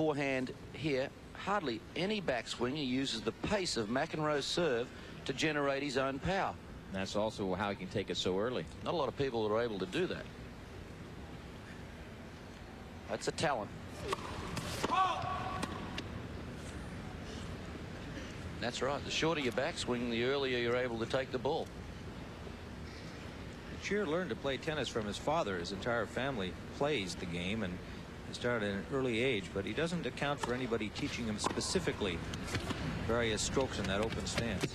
forehand here. Hardly any backswing. He uses the pace of McEnroe's serve to generate his own power. That's also how he can take it so early. Not a lot of people are able to do that. That's a talent. That's right. The shorter your backswing, the earlier you're able to take the ball. Mecir learned to play tennis from his father. His entire family plays the game, and he started at an early age, but he doesn't account for anybody teaching him specifically various strokes in that open stance.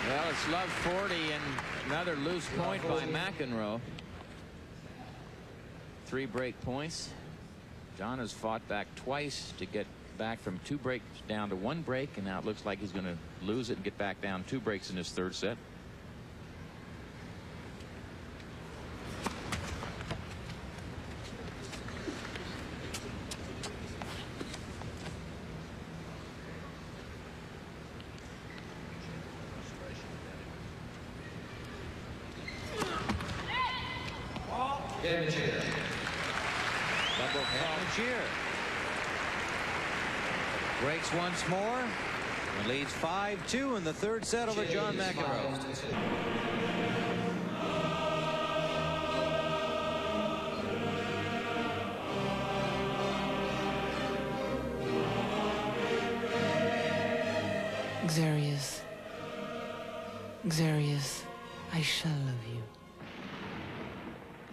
Well, it's love 40 and another loose point by McEnroe. 3 break points. John has fought back twice to get back from 2 breaks down to 1 break, and now it looks like he's going to lose it and get back down 2 breaks in his 3rd set. Mecir breaks once more and leads 5-2 in the 3rd set over John McEnroe. Xerius, I shall love you.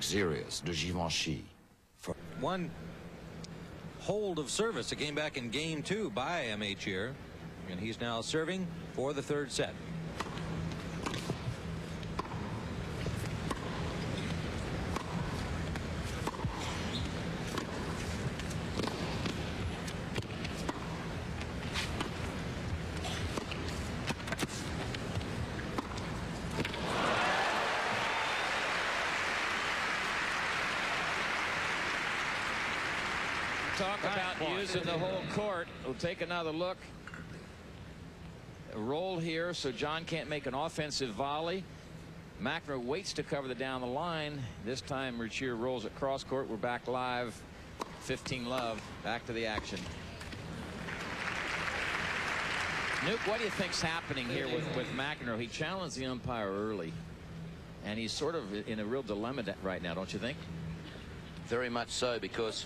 Xerius de Givenchy. One hold of service. It came back in game 2 by Mecir, and he's now serving for the 3rd set. Talk about using the whole court. We'll take another look. A roll here so John can't make an offensive volley. McEnroe waits to cover the down the line. This time Mecir rolls at cross court. We're back live. 15 love. Back to the action. Nuke, what do you think's happening here with McEnroe? He challenged the umpire early, and he's sort of in a real dilemma right now, don't you think? Very much so, because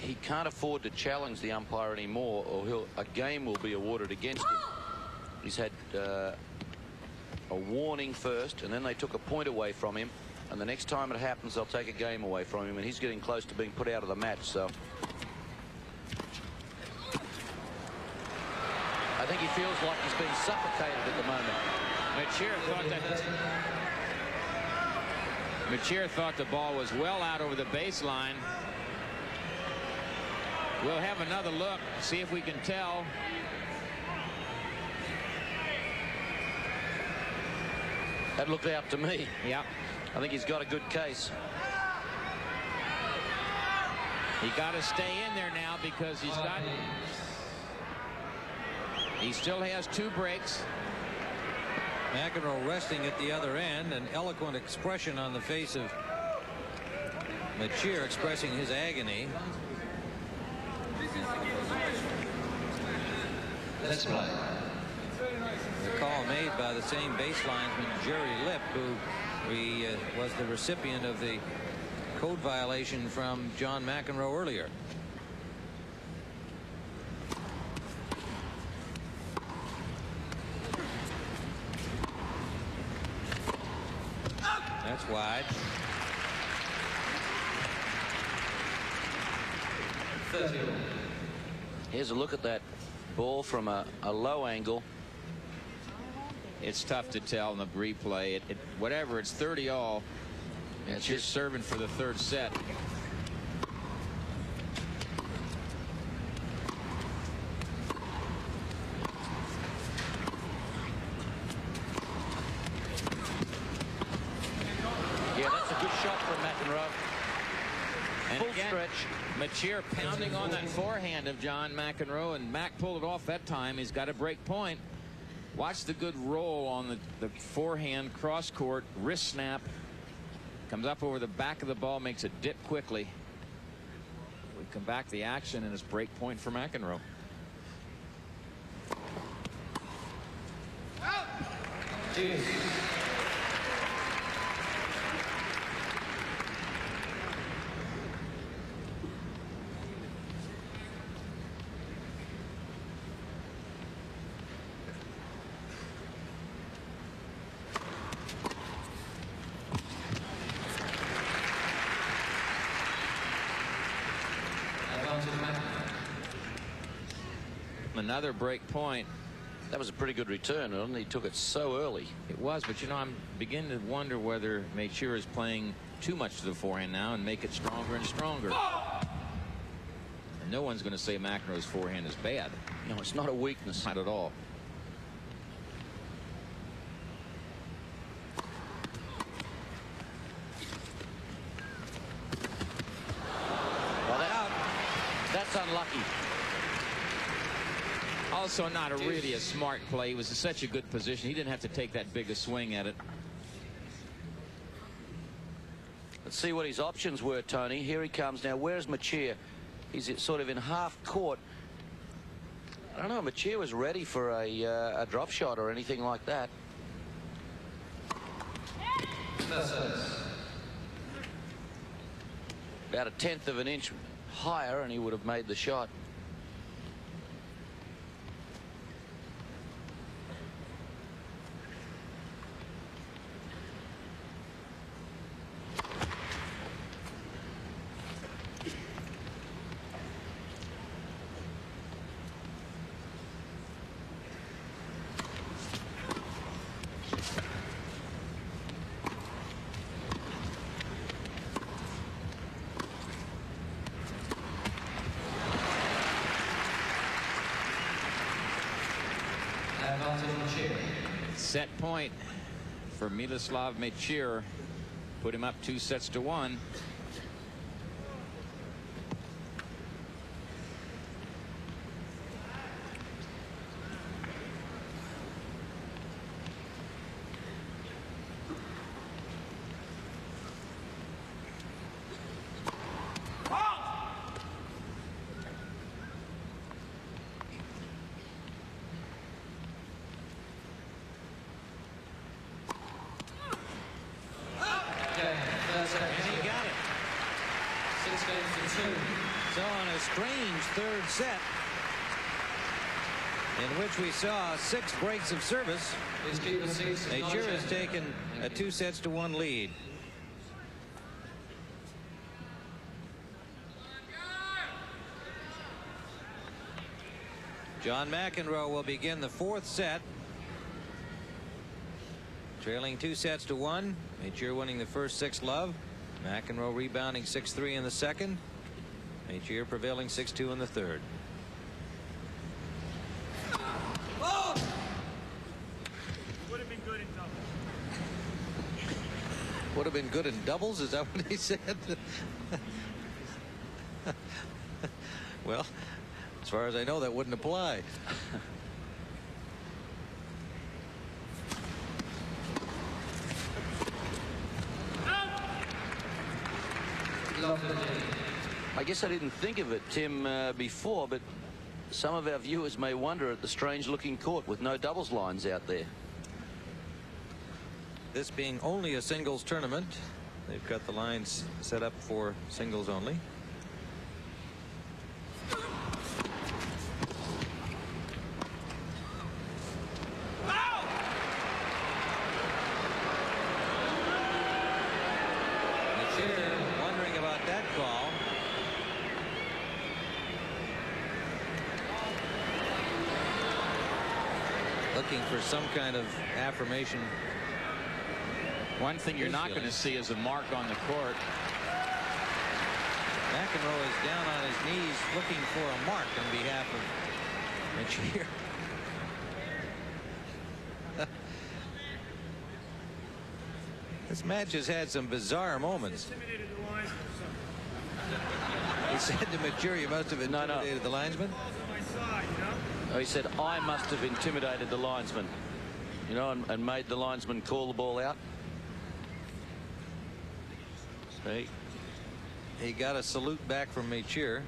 he can't afford to challenge the umpire anymore, or a game will be awarded against him. He's had a warning first, and then they took a point away from him, and the next time it happens they'll take a game away from him, and he's getting close to being put out of the match. So I think he feels like he's being suffocated at the moment. Mecir thought the ball was well out over the baseline. We'll have another look, see if we can tell. That looked out to me. Yeah. I think he's got a good case. He got to stay in there now because he still has 2 breaks. McEnroe resting at the other end, an eloquent expression on the face of Mecir, expressing his agony. Let's play. The call made by the same baselinesman, Jerry Lipp, who was the recipient of the code violation from John McEnroe earlier. That's wide. 30. Here's a look at that ball from a low angle. It's tough to tell in the replay. Whatever, it's 30 all. Yeah, it's just serving for the 3rd set. Yeah, that's a good shot from McEnroe. And Full again, stretch. Mecir pounding on that forehand of John McEnroe, and Mac pulled it off that time. He's got a break point. Watch the good roll on the forehand cross court wrist snap. Comes up over the back of the ball, makes it dip quickly. We come back the action, and it's break point for McEnroe. Another break point. That was a pretty good return, and he took it so early. It was, but you know, I'm beginning to wonder whether Mecir is playing too much to the forehand now and make it stronger and stronger. And no one's going to say McEnroe's forehand is bad. No, it's not a weakness. Not at all. Well, that's unlucky. Also not really a smart play. He was in such a good position. He didn't have to take that big a swing at it. Let's see what his options were, Tony. Here he comes now. Where's Mecir? He's sort of in half court. I don't know. Mecir was ready for a drop shot or anything like that. About a 1/10 of an inch higher, and he would have made the shot. Set point for Miloslav Mecir. Put him up 2-1. So on a strange third set, in which we saw 6 breaks of service, Mecir has taken a 2-1 lead. John McEnroe will begin the 4th set, trailing 2-1. Mecir winning the first 6 love. McEnroe rebounding 6-3 in the second. Mecir prevailing 6-2 in the third. Oh! Would have been good in doubles. Would have been good in doubles? Is that what he said? Well, as far as I know, that wouldn't apply. I guess I didn't think of it, Tim, before, but some of our viewers may wonder at the strange-looking court with no doubles lines out there. This being only a singles tournament, they've got the lines set up for singles only. Looking for some kind of affirmation. One thing you're not going to see is a mark on the court. McEnroe is down on his knees looking for a mark on behalf of Mecir. This match has had some bizarre moments. He said to Mecir, you must have intimidated the linesman. Oh, he said, I must have intimidated the linesman, you know, and made the linesman call the ball out. So he got a salute back from Mecir.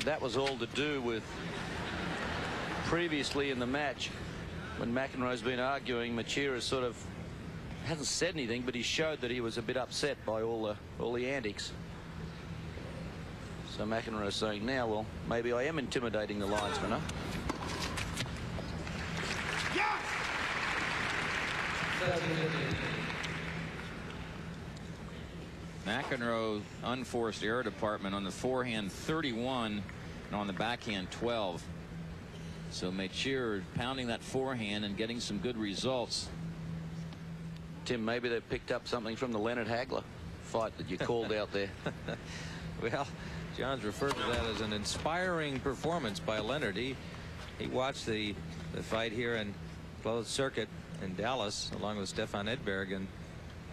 That was all to do with previously in the match when McEnroe's been arguing. Mecir has sort of hasn't said anything, but he showed that he was a bit upset by all the antics. So McEnroe's saying now, well, maybe I am intimidating the linesman, huh? McEnroe unforced error department on the forehand 31 and on the backhand 12. So Mecir pounding that forehand and getting some good results. Tim, maybe they picked up something from the Leonard Hagler fight that you called out there. Well, John's referred to that as an inspiring performance by Leonard. He watched the fight here in closed circuit in Dallas along with Stefan Edberg, and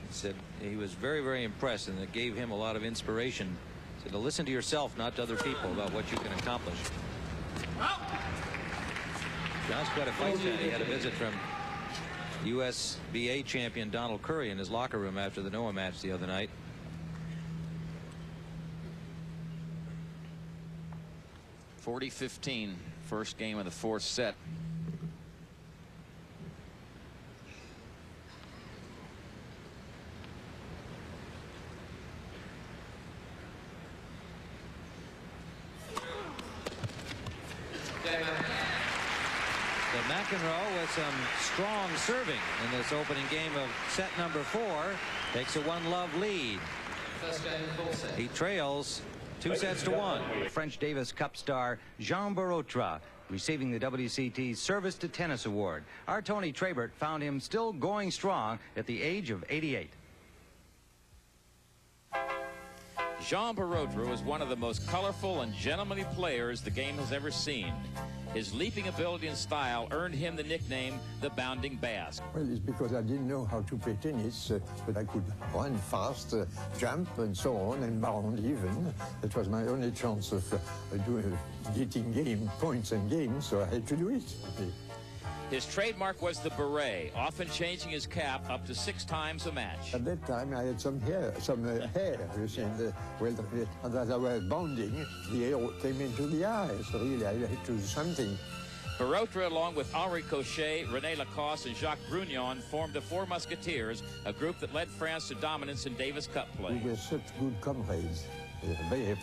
he said he was very, very impressed, and it gave him a lot of inspiration. He said to listen to yourself, not to other people, about what you can accomplish. John's quite a fight fan. He had a visit from USBA champion Donald Curry in his locker room after the Noah match the other night. (40-15) first game of the fourth set. So McEnroe with some strong serving in this opening game of set number 4 takes a 1-love lead. He trails 2-1. French Davis Cup star Jean Barotra receiving the WCT Service to Tennis Award. Our Tony Trabert found him still going strong at the age of 88. Jean Barotra was one of the most colorful and gentlemanly players the game has ever seen. His leaping ability and style earned him the nickname the Bounding Basque. Well, it's because I didn't know how to play tennis, but I could run fast, jump, and so on, and bound even. That was my only chance of getting game points and games, so I had to do it. His trademark was the beret, often changing his cap up to 6 times a match. At that time, I had some hair, you see, and as I was bounding, the hair came into the eye, so really I had to do something. Barotra, along with Henri Cochet, René Lacoste, and Jacques Brugnon, formed the Four Musketeers, a group that led France to dominance in Davis Cup play. We were such good comrades,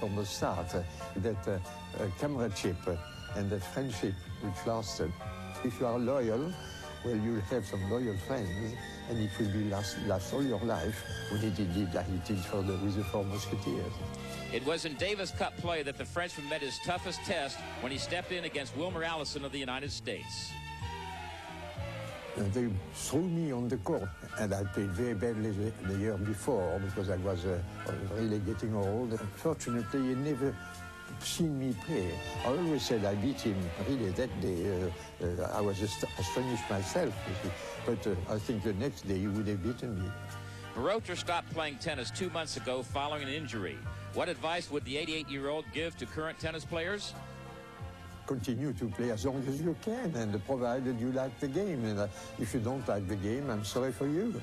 from the start, that comradeship and that friendship which lasted. If you are loyal, well, you'll have some loyal friends, and it will be last all your life when it did like it did with the Four Musketeers. It was in Davis Cup play that the Frenchman met his toughest test when he stepped in against Wilmer Allison of the United States. And they threw me on the court, and I played very badly the year before because I was really getting old. Fortunately, he never seen me play. I always said I beat him. Really, that day I was just astonished myself. But I think the next day he would have beaten me. Barotra stopped playing tennis 2 months ago following an injury. What advice would the 88-year-old give to current tennis players? Continue to play as long as you can, and provided you like the game. And if you don't like the game, I'm sorry for you.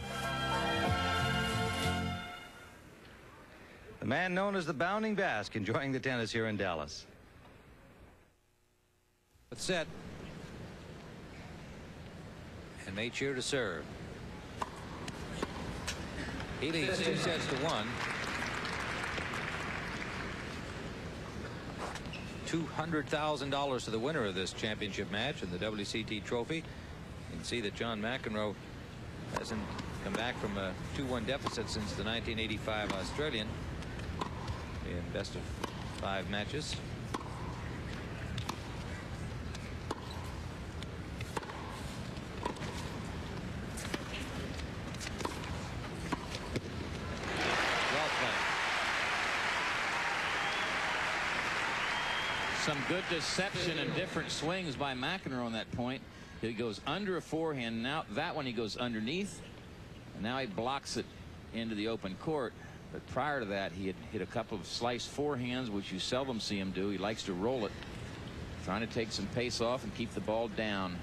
The man known as the Bounding Basque enjoying the tennis here in Dallas. But set. And Mecir to serve. He leads 2-1. $200,000 to the winner of this championship match and the WCT trophy. You can see that John McEnroe hasn't come back from a 2-1 deficit since the 1985 Australian in best of 5 matches. Some good deception and different swings by McEnroe on that point. He goes under a forehand. Now that one he goes underneath. And now he blocks it into the open court. But prior to that, he had hit a couple of sliced forehands, which you seldom see him do. He likes to roll it, trying to take some pace off and keep the ball down.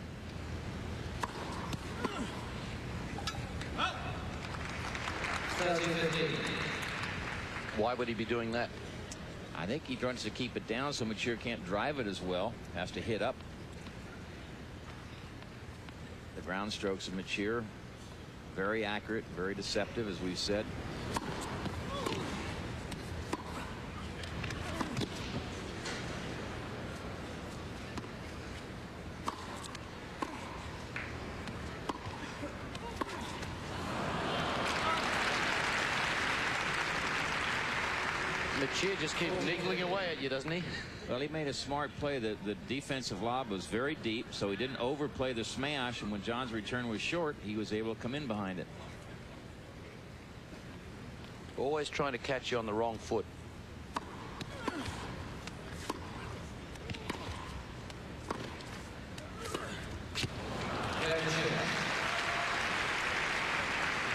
Why would he be doing that? I think he tries to keep it down so Mecir can't drive it as well. Has to hit up. The ground strokes of Mecir, very accurate, very deceptive, as we've said. Mecir just keeps niggling away at you, doesn't he? Well, he made a smart play. The defensive lob was very deep, so he didn't overplay the smash, and when John's return was short, he was able to come in behind it. Always trying to catch you on the wrong foot.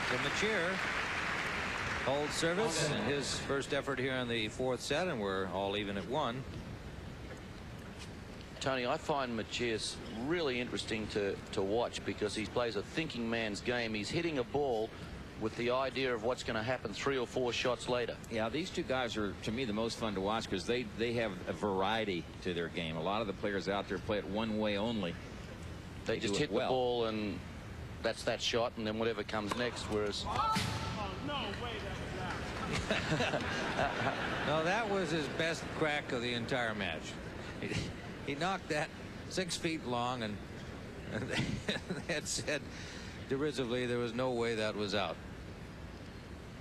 So Mecir holds service in his first effort here in the fourth set, and we're all even at 1. Tony, I find Mecir's really interesting to watch because he plays a thinking man's game. He's hitting a ball with the idea of what's going to happen 3 or 4 shots later. Yeah, these two guys are, to me, the most fun to watch because they have a variety to their game. A lot of the players out there play it one way only. They just hit the ball and that's that shot, and then whatever comes next, whereas... No, that was his best crack of the entire match. He knocked that 6 feet long, and they had said derisively there was no way that was out.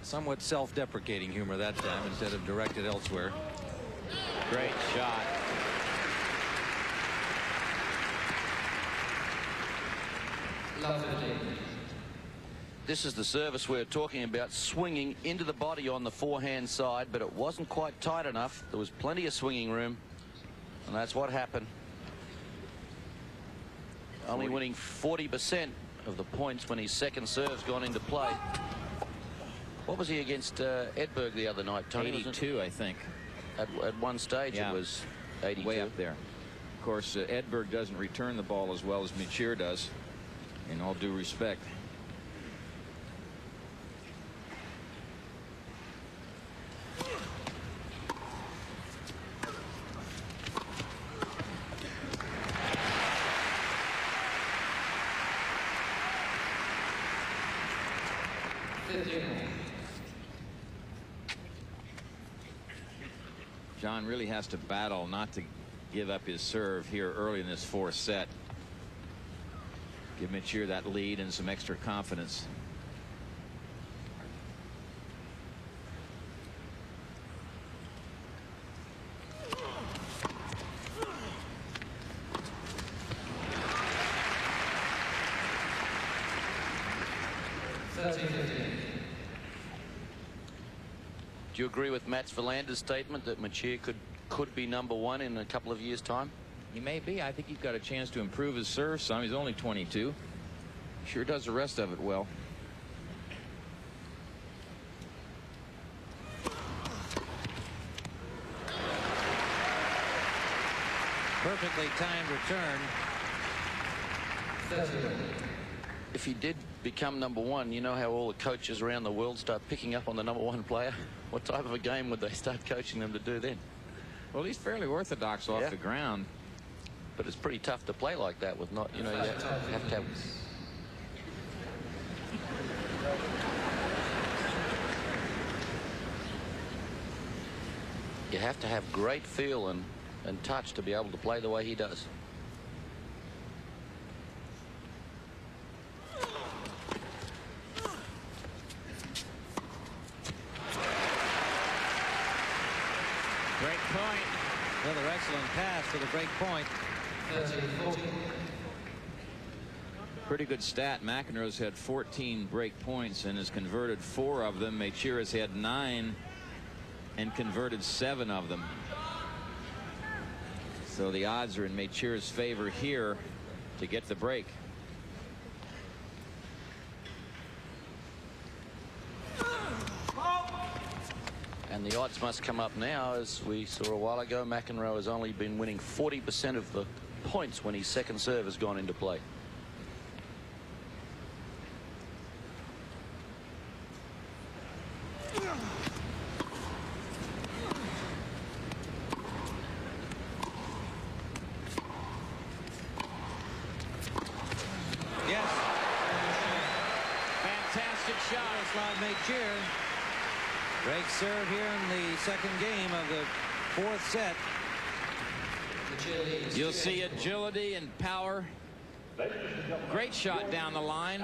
Somewhat self-deprecating humor that time instead of directed elsewhere. Great shot. This is the service we're talking about, swinging into the body on the forehand side, but it wasn't quite tight enough. There was plenty of swinging room, and that's what happened. Only winning 40% of the points when his second serve's gone into play. What was he against Edberg the other night, Tony? 82, I think. At one stage, yeah, it was 82. Way up there. Of course, Edberg doesn't return the ball as well as Mecir does, in all due respect. John really has to battle not to give up his serve here early in this fourth set. Give Mecir that lead and some extra confidence. Do you agree with Mats Wilander's statement that Mecir could be #1 in a couple of years' time? He may be. I think he's got a chance to improve his serve some. He's only 22. Sure does the rest of it well. Perfectly timed return. If he did become #1, you know how all the coaches around the world start picking up on the #1 player? What type of a game would they start coaching them to do then? Well, he's fairly orthodox off the ground. But it's pretty tough to play like that with not, you know, you have to have... You have to have great feel and touch to be able to play the way he does. Great point. Another excellent pass for the break point. Pretty good stat. McEnroe's had 14 break points and has converted 4 of them. Mecir has had 9 and converted 7 of them. So the odds are in Mecir's favor here to get the break. And the odds must come up now. As we saw a while ago, McEnroe has only been winning 40% of the points when his second serve has gone into play. shot. Miloslav Mecir breaks serve here in the second game of the fourth set. You'll see agility and power. Great shot down the line.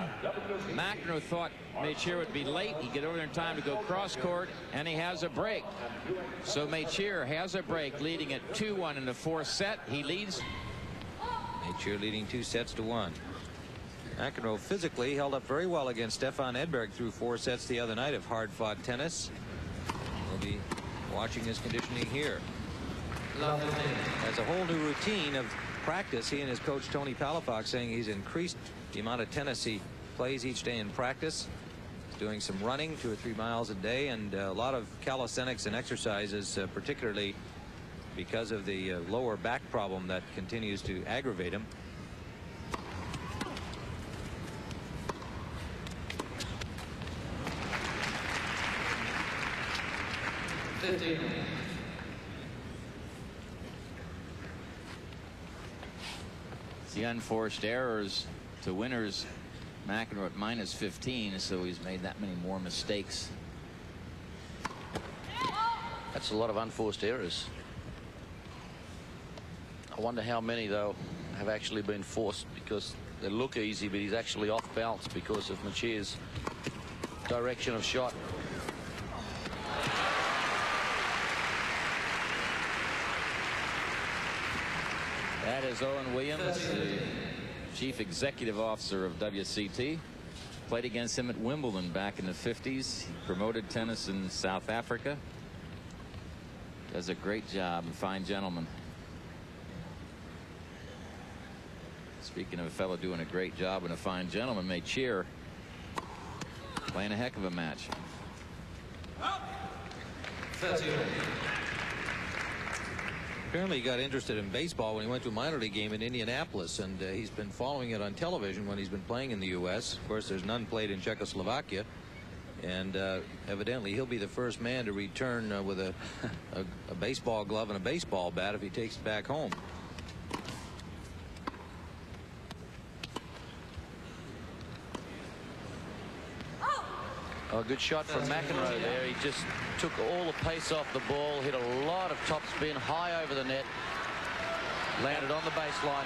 McEnroe thought Mecir would be late. He'd get over there in time to go cross court, and he has a break. So Mecir has a break, leading at 2-1 in the fourth set. He leads. Mecir leading 2-1. McEnroe physically held up very well against Stefan Edberg through 4 sets the other night of hard-fought tennis. We'll be watching his conditioning here. Has a whole new routine of practice. He and his coach Tony Palafox saying he's increased the amount of tennis he plays each day in practice. He's doing some running 2 or 3 miles a day and a lot of calisthenics and exercises, particularly because of the lower back problem that continues to aggravate him. The unforced errors to winners. McEnroe at -15, so he's made that many more mistakes. That's a lot of unforced errors. I wonder how many, though, have actually been forced, because they look easy, but he's actually off balance because of Mecir's direction of shot. That is Owen Williams, the chief executive officer of WCT. Played against him at Wimbledon back in the 50s. He promoted tennis in South Africa. Does a great job, a fine gentleman. Speaking of a fellow doing a great job and a fine gentleman, Mecir playing a heck of a match. 30. Apparently he got interested in baseball when he went to a minor league game in Indianapolis, and he's been following it on television when he's been playing in the U.S. Of course, there's none played in Czechoslovakia, and evidently he'll be the first man to return with a baseball glove and a baseball bat if he takes it back home. Oh, good shot from McEnroe there. He just took all the pace off the ball, hit a lot of top spin high over the net, landed on the baseline.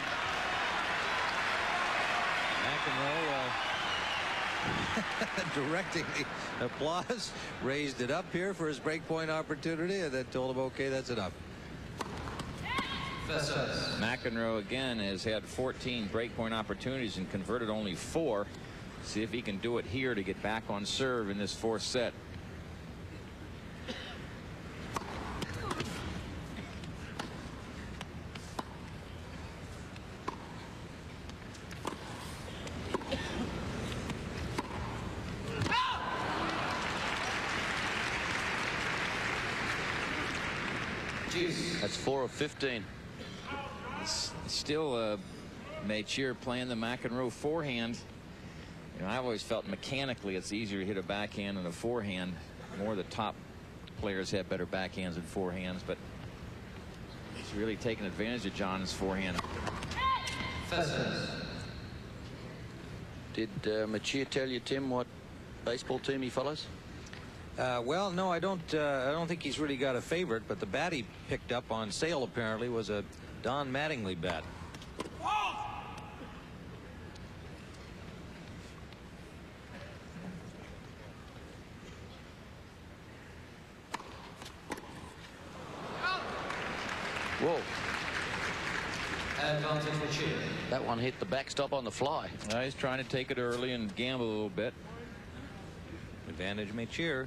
McEnroe directing the applause, raised it up here for his breakpoint opportunity, and then told him, okay, that's enough. McEnroe again has had 14 breakpoint opportunities and converted only 4. See if he can do it here to get back on serve in this fourth set. That's 4 of 15. It's still Mecir playing the McEnroe forehand. You know, I've always felt mechanically it's easier to hit a backhand than a forehand. More the top players have better backhands than forehands, but he's really taking advantage of John's forehand. Did Mecir tell you, Tim, what baseball team he follows? Well, no, I don't think he's really got a favorite, but the bat he picked up on sale apparently was a Don Mattingly bat. Whoa. Advantage Mecir. That one hit the backstop on the fly. He's trying to take it early and gamble a little bit. Advantage Mecir.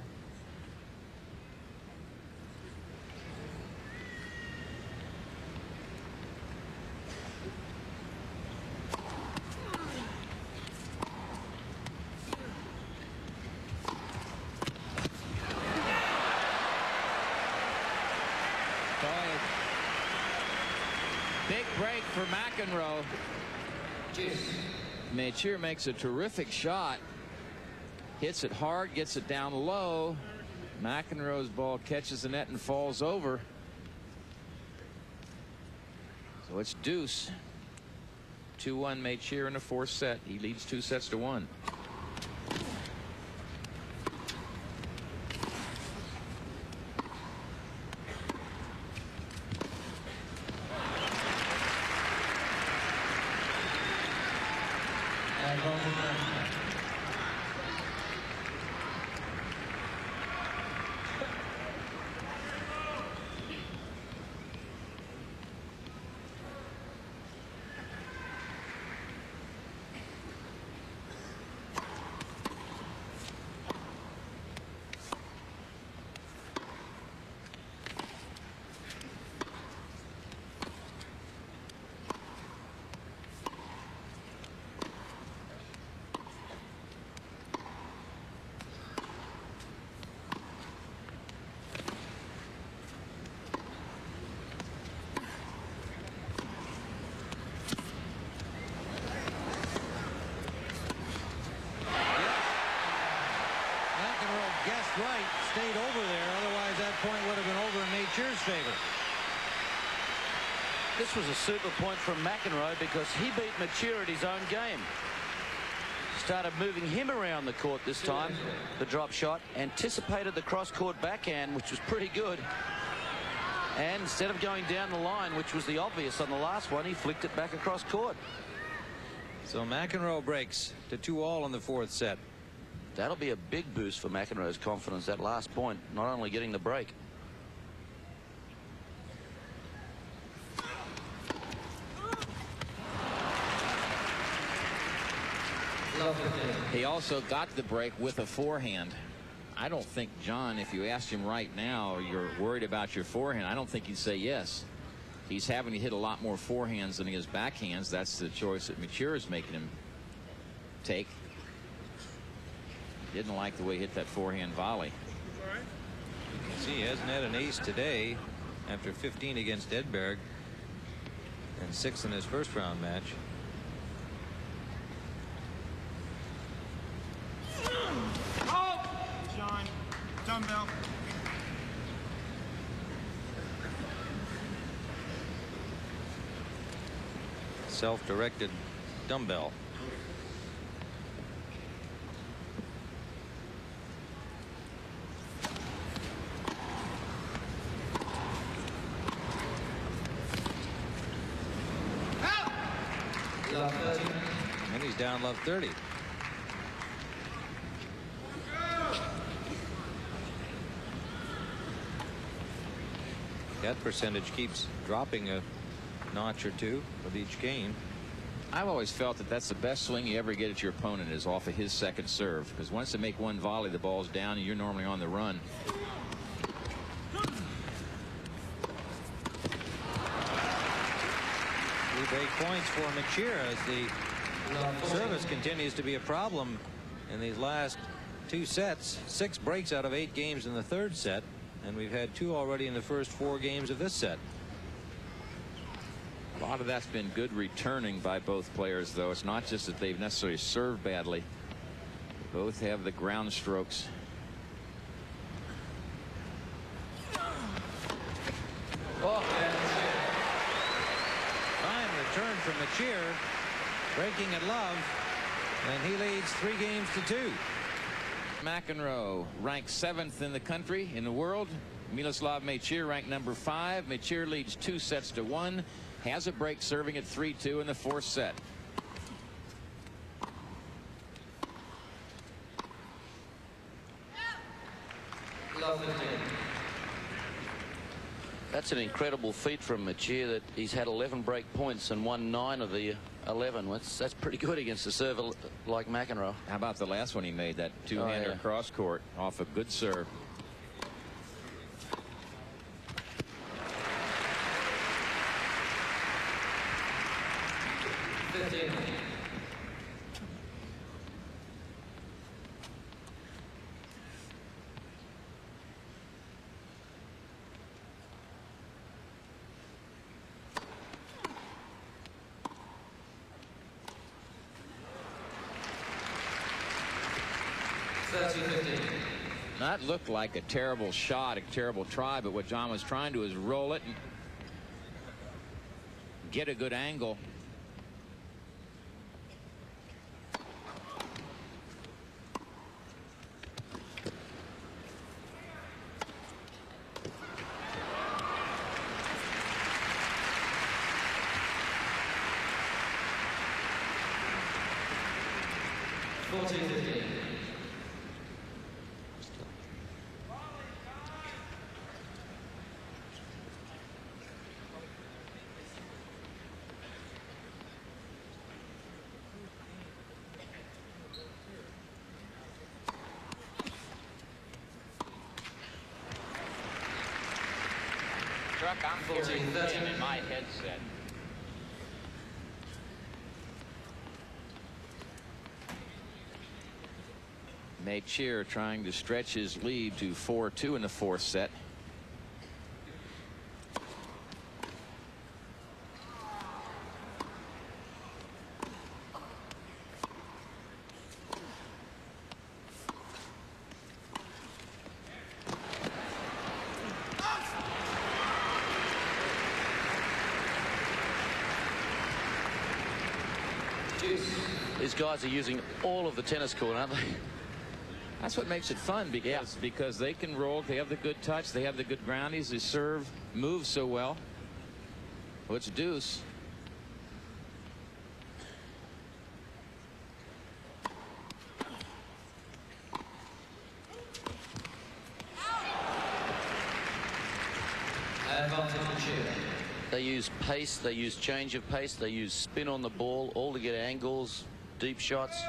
Big break for McEnroe. Mecir makes a terrific shot. Hits it hard, gets it down low. McEnroe's ball catches the net and falls over. So it's deuce. 2-1 Mecir in the fourth set. He leads 2-1. right, stayed over there. Otherwise, that point would have been over in Mecir's favor. This was a super point from McEnroe because he beat Mecir at his own game. Started moving him around the court this time. The drop shot, anticipated the cross-court backhand, which was pretty good. And instead of going down the line, which was the obvious on the last one, he flicked it back across court. So McEnroe breaks to 2-all in the fourth set. That'll be a big boost for McEnroe's confidence, that last point, not only getting the break. He also got the break with a forehand. I don't think, John, if you asked him right now, you're worried about your forehand, I don't think he'd say yes. He's having to hit a lot more forehands than he is backhands. That's the choice that Mecir is making him take. Didn't like the way he hit that forehand volley. You can see he hasn't had an ace today after 15 against Edberg and 6 in his first round match. John, dumbbell. Self-directed dumbbell. And he's down love 30. That percentage keeps dropping a notch or two with each game. I've always felt that that's the best swing you ever get at your opponent is off of his second serve, because once they make one volley, the ball's down and you're normally on the run. Break points for Mecir as the service continues to be a problem in these last 2 sets. 6 breaks out of 8 games in the third set, and we've had 2 already in the first 4 games of this set. A lot of that's been good returning by both players, though. It's not just that they've necessarily served badly. Both have the ground strokes. Return from Mecir, breaking at love, and he leads 3 games to 2. McEnroe ranked 7th in the country, in the world. Miloslav Mecir ranked number 5. Mecir leads 2 sets to 1. Has a break serving at 3-2 in the 4th set. That's an incredible feat from Mecir that he's had 11 break points and won 9 of the 11. That's pretty good against a server like McEnroe. How about the last one he made, that two-hander cross court off a good serve? Not looked like a terrible shot, a terrible try, but what John was trying to do is roll it and get a good angle. I'm hearing him in my headset. Mecir trying to stretch his lead to 4-2 in the 4th set. These guys are using all of the tennis court, aren't they? That's what makes it fun, because they can roll. They have the good touch. They have the good groundies. They serve, move so well. Well, it's deuce. They use pace, they use change of pace, they use spin on the ball, all to get angles, deep shots.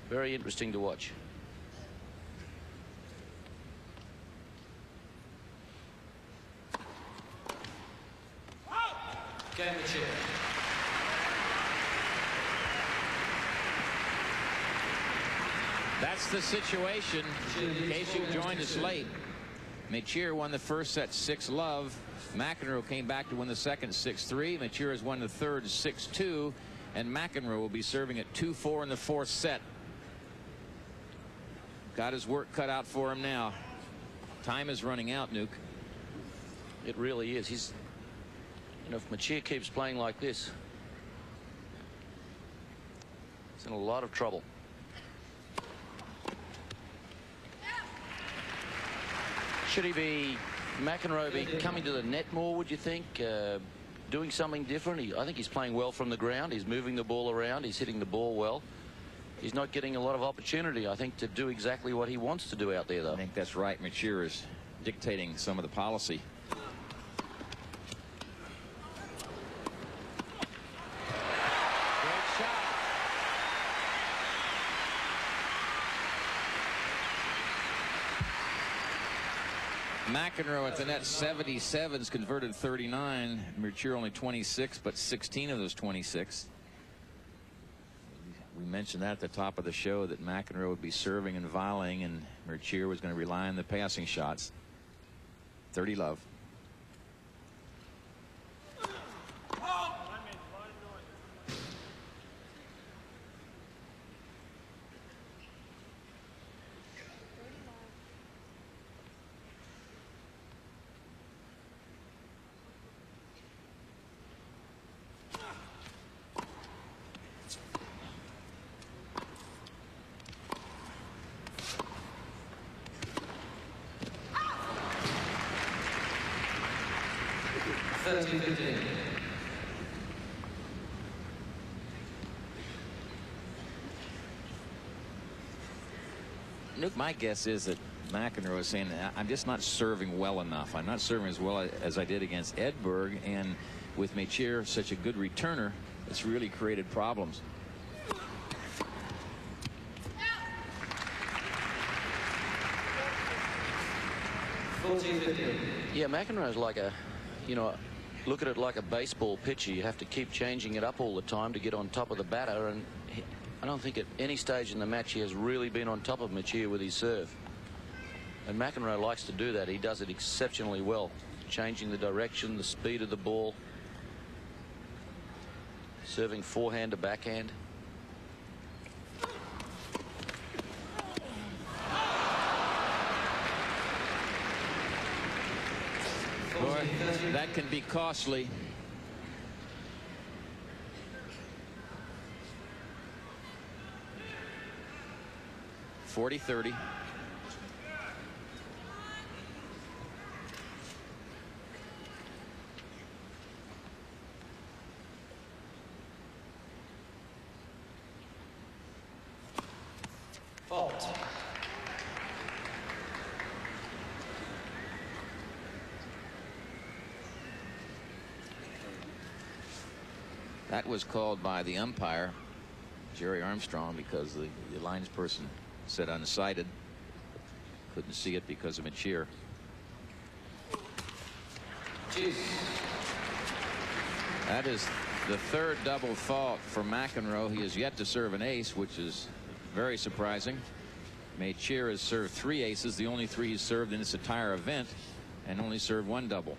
Very interesting to watch. Game Mecir. That's the situation, in case you joined us late. Mecir won the first set 6-love. McEnroe came back to win the second 6-3. Mecir has won the third 6-2. And McEnroe will be serving at 2-4 in the fourth set. Got his work cut out for him now. Time is running out, Nuke. It really is. He's, you know, if Mecir keeps playing like this, he's in a lot of trouble. Should he be, McEnroe be coming to the net more, would you think? Doing something different? I think he's playing well from the ground. He's moving the ball around. He's hitting the ball well. He's not getting a lot of opportunity, I think, to do exactly what he wants to do out there, though. I think that's right. Mecir is dictating some of the policy. Great shot. McEnroe at the net 77's converted 39. Mecir only 26, but 16 of those 26. We mentioned that at the top of the show, that McEnroe would be serving and volleying, and Mecir was going to rely on the passing shots. 30-love. Nuke, my guess is that McEnroe is saying, I'm just not serving well enough. I'm not serving as well as I did against Edberg, and with Mecir such a good returner, it's really created problems. Yeah, McEnroe's like a, you know, look at it like a baseball pitcher. You have to keep changing it up all the time to get on top of the batter, and I don't think at any stage in the match he has really been on top of Mecir with his serve. And McEnroe likes to do that. He does it exceptionally well, changing the direction, the speed of the ball, serving forehand to backhand. Boy, that can be costly. .40-30. Fault. That was called by the umpire, Jerry Armstrong, because the linesperson said unsighted. Couldn't see it because of Mecir. That is the third double fault for McEnroe. He has yet to serve an ace, which is very surprising. Mecir has served 3 aces, the only 3 he's served in this entire event, and only served 1 double.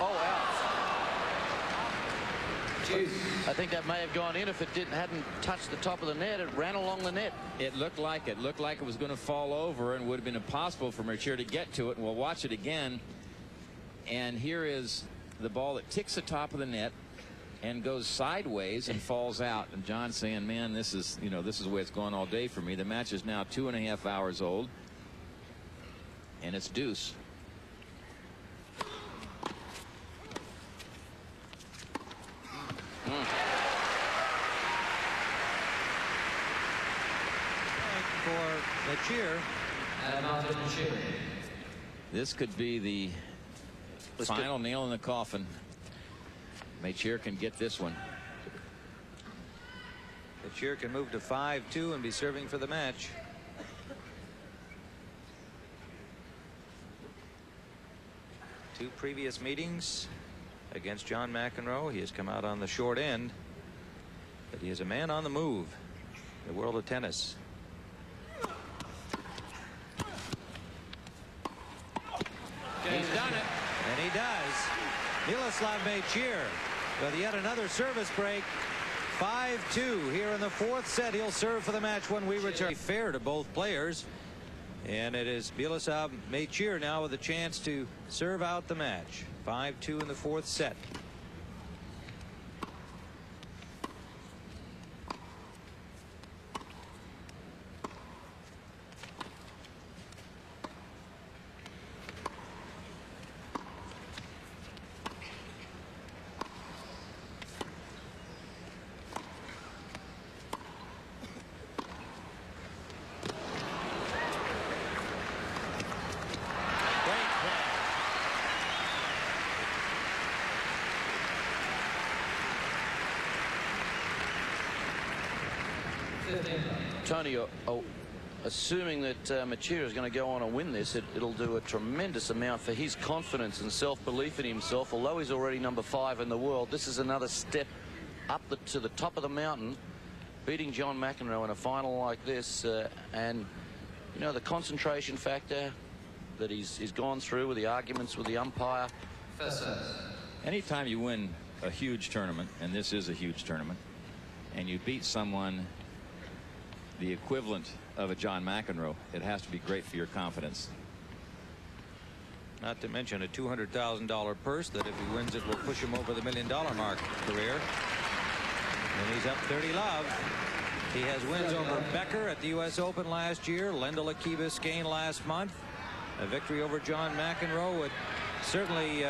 Oh, out. I think that may have gone in if it hadn't touched the top of the net. It ran along the net. It looked like it was going to fall over and would have been impossible for Mecir to get to it. And we'll watch it again. And here is the ball that ticks the top of the net and goes sideways and falls out. And John's saying, man, this is the way it's gone all day for me. The match is now 2.5 hours old. And it's deuce. For Mecir. This could be the final nail in the coffin. Mecir can get this one. Mecir can move to 5-2 and be serving for the match. Two previous meetings against John McEnroe. He has come out on the short end, but he is a man on the move in the world of tennis. He's done it. And he does. Miloslav Mecir with yet another service break. 5-2 here in the fourth set. He'll serve for the match when we return. Fair to both players. And it is Miloslav Mecir now with a chance to serve out the match. 5-2 in the fourth set. Tony, assuming that Mecir is going to go on and win this, it'll do a tremendous amount for his confidence and self-belief in himself. Although he's already number 5 in the world, this is another step up to the top of the mountain, beating John McEnroe in a final like this. And, you know, the concentration factor that he's gone through with the arguments with the umpire. Anytime you win a huge tournament, and this is a huge tournament, and you beat someone the equivalent of a John McEnroe, it has to be great for your confidence. Not to mention a $200,000 purse that if he wins it will push him over the $1 million mark career. And he's up 30-love. He has wins over Becker at the U.S. Open last year, Lendl at Key Biscayne last month. A victory over John McEnroe would certainly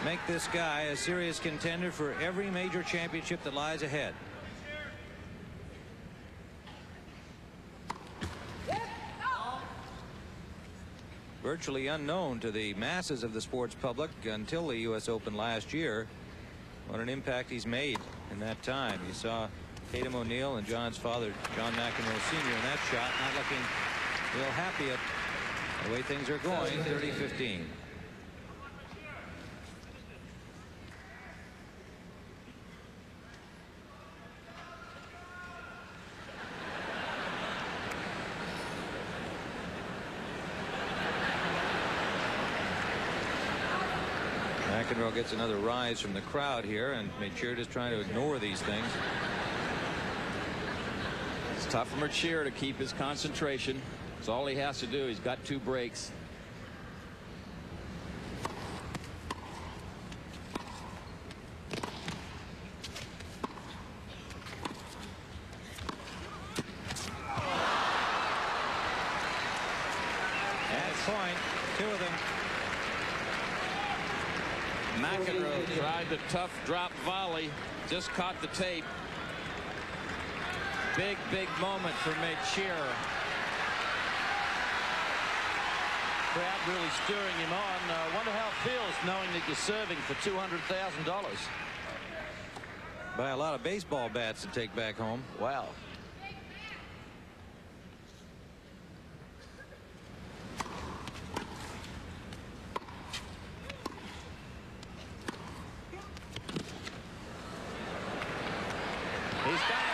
make this guy a serious contender for every major championship that lies ahead. Virtually unknown to the masses of the sports public until the U.S. Open last year. What an impact he's made in that time. You saw Tatum O'Neal and John's father, John McEnroe Sr. in that shot, not looking real happy at the way things are going. 30-15. McEnroe gets another rise from the crowd here, and Mecir just trying to ignore these things. It's tough for Mecir to keep his concentration. It's all he has to do. He's got 2 breaks. That's point. 2 of them. McEnroe tried the tough drop volley, just caught the tape. Big moment for Mecir. Crowd really stirring him on. I wonder how it feels knowing that you're serving for $200,000. Buy a lot of baseball bats to take back home. Wow. He's got it.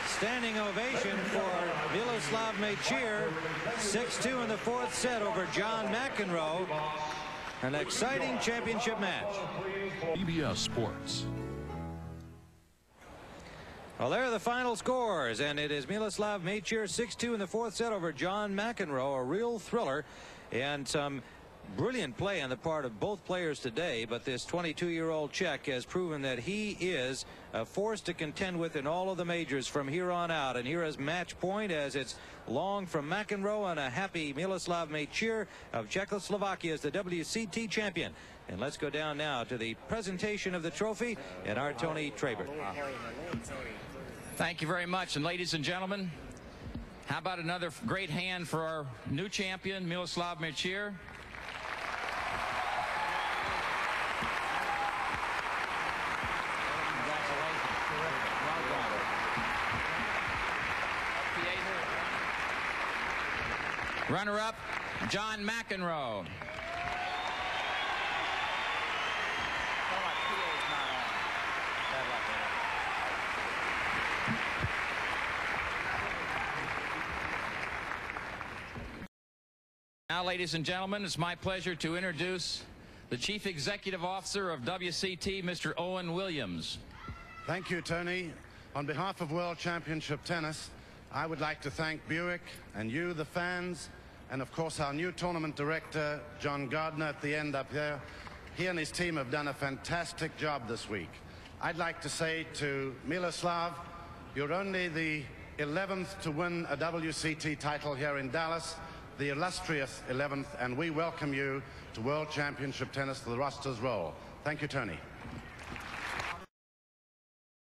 Standing ovation for Miloslav Mecir. 6-2 in the fourth set over John McEnroe. An exciting championship match. CBS Sports. Well, there are the final scores, and it is Miloslav Mecir 6-2 in the fourth set over John McEnroe. A real thriller, and some brilliant play on the part of both players today, but this 22-year-old Czech has proven that he is a force to contend with in all of the majors from here on out. And here is match point, as it's long from McEnroe, and a happy Miloslav Mecir of Czechoslovakia as the WCT champion. And let's go down now to the presentation of the trophy and our Tony Trabert. Thank you very much. And ladies and gentlemen, how about another great hand for our new champion, Miloslav Mecir? Runner-up, John McEnroe. Now, ladies and gentlemen, it's my pleasure to introduce the Chief Executive Officer of WCT, Mr. Owen Williams. Thank you, Tony. On behalf of World Championship Tennis, I would like to thank Buick and you, the fans, and of course our new tournament director, John Gardner, at the end up here. He and his team have done a fantastic job this week. I'd like to say to Miloslav, you're only the 11th to win a WCT title here in Dallas, the illustrious 11th, and we welcome you to World Championship Tennis. The rosters roll. Thank you, Tony.